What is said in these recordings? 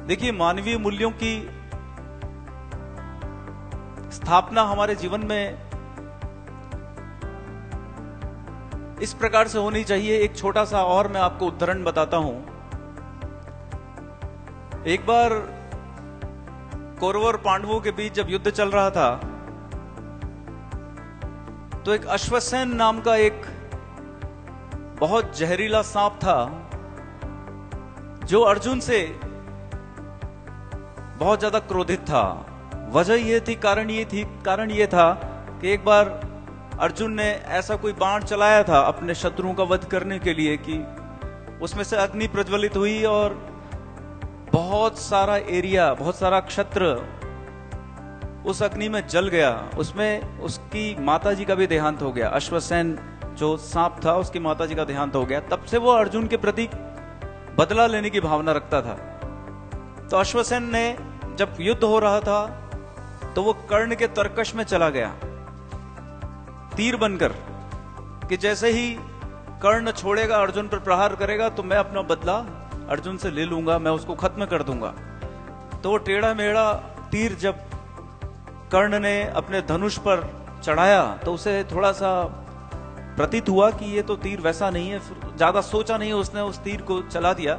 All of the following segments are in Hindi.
देखिए, मानवीय मूल्यों की स्थापना हमारे जीवन में इस प्रकार से होनी चाहिए। एक छोटा सा और मैं आपको उदाहरण बताता हूं। एक बार कौरवों और पांडवों के बीच जब युद्ध चल रहा था, तो एक अश्वसेन नाम का एक बहुत जहरीला सांप था, जो अर्जुन से बहुत ज्यादा क्रोधित था। वजह यह थी, कारण ये था कि एक बार अर्जुन ने ऐसा कोई बाण चलाया था अपने शत्रुओं का वध करने के लिए कि उसमें से अग्नि प्रज्वलित हुई और बहुत सारा एरिया, बहुत सारा क्षेत्र उस अग्नि में जल गया। उसमें उसकी माताजी का भी देहांत हो गया। अश्वसेन जो सांप था, उसकी माताजी का देहांत हो गया। तब से वो अर्जुन के प्रति बदला लेने की भावना रखता था। तो अश्वसेन ने जब युद्ध हो रहा था, तो वो कर्ण के तरकश में चला गया तीर बनकर, कि जैसे ही कर्ण छोड़ेगा, अर्जुन पर प्रहार करेगा, तो मैं अपना बदला अर्जुन से ले लूंगा, मैं उसको खत्म कर दूंगा। तो वो टेढ़ा मेढ़ा तीर जब कर्ण ने अपने धनुष पर चढ़ाया, तो उसे थोड़ा सा प्रतीत हुआ कि ये तो तीर वैसा नहीं है। ज्यादा सोचा नहीं, उसने उस तीर को चला दिया।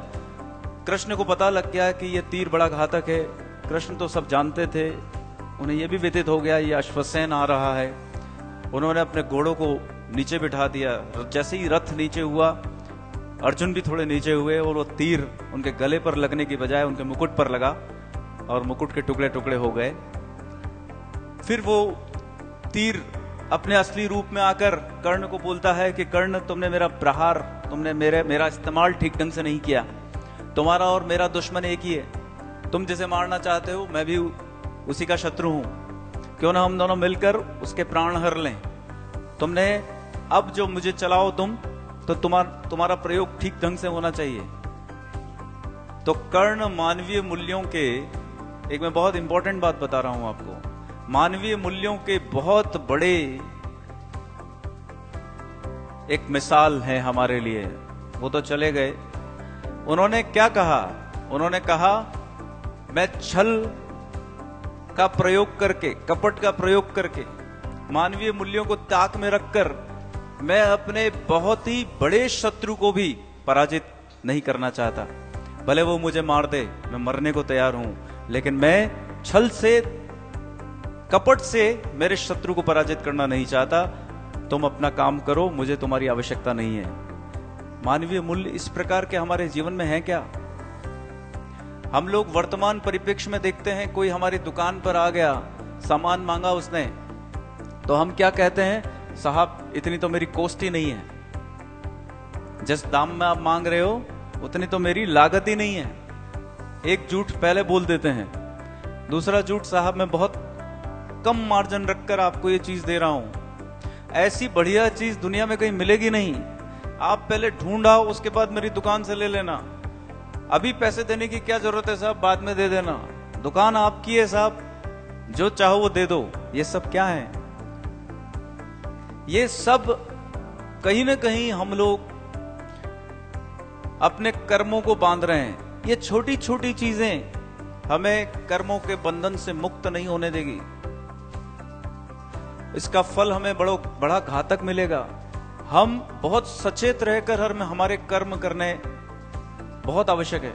कृष्ण को पता लग गया कि ये तीर बड़ा घातक है। कृष्ण तो सब जानते थे, उन्हें यह भी व्यतीत हो गया ये अश्वसेन आ रहा है। उन्होंने अपने घोड़ों को नीचे बिठा दिया। जैसे ही रथ नीचे हुआ, अर्जुन भी थोड़े नीचे हुए और वो तीर उनके गले पर लगने की बजाय उनके मुकुट पर लगा और मुकुट के टुकड़े टुकड़े हो गए। फिर वो तीर अपने असली रूप में आकर कर्ण को बोलता है कि कर्ण, तुमने मेरा प्रहार, तुमने मेरा इस्तेमाल ठीक ढंग से नहीं किया। तुम्हारा और मेरा दुश्मन एक ही है। तुम जिसे मारना चाहते हो, मैं भी उसी का शत्रु हूं। क्यों ना हम दोनों मिलकर उसके प्राण हर लें। तुमने अब जो मुझे चलाओ तुम, तो तुम्हारा प्रयोग ठीक ढंग से होना चाहिए। तो कर्ण मानवीय मूल्यों के, एक मैं बहुत इंपॉर्टेंट बात बता रहा हूं आपको, मानवीय मूल्यों के बहुत बड़े एक मिसाल है हमारे लिए। वो तो चले गए। उन्होंने क्या कहा? उन्होंने कहा, मैं छल का प्रयोग करके, कपट का प्रयोग करके, मानवीय मूल्यों को ताक में रखकर मैं अपने बहुत ही बड़े शत्रु को भी पराजित नहीं करना चाहता। भले वो मुझे मार दे, मैं मरने को तैयार हूं, लेकिन मैं छल से, कपट से मेरे शत्रु को पराजित करना नहीं चाहता। तुम अपना काम करो, मुझे तुम्हारी आवश्यकता नहीं है। मानवीय मूल्य इस प्रकार के हमारे जीवन में है क्या? हम लोग वर्तमान परिप्रेक्ष्य में देखते हैं, कोई हमारी दुकान पर आ गया, सामान मांगा उसने, तो हम क्या कहते हैं? साहब, इतनी तो मेरी कॉस्ट ही नहीं है। जिस दाम में आप मांग रहे हो, उतनी तो मेरी लागत ही नहीं है। एक झूठ पहले बोल देते हैं। दूसरा झूठ, साहब मैं बहुत कम मार्जिन रखकर आपको ये चीज दे रहा हूं। ऐसी बढ़िया चीज दुनिया में कहीं मिलेगी नहीं। आप पहले ढूंढ आओ, उसके बाद मेरी दुकान से ले लेना। अभी पैसे देने की क्या जरूरत है साहब, बाद में दे देना। दुकान आपकी है साहब, जो चाहो वो दे दो। ये सब क्या है? ये सब कहीं ना कहीं हम लोग अपने कर्मों को बांध रहे हैं। ये छोटी छोटी चीजें हमें कर्मों के बंधन से मुक्त नहीं होने देगी। इसका फल हमें बड़ा घातक मिलेगा। हम बहुत सचेत रहकर हमारे कर्म करने बहुत आवश्यक है।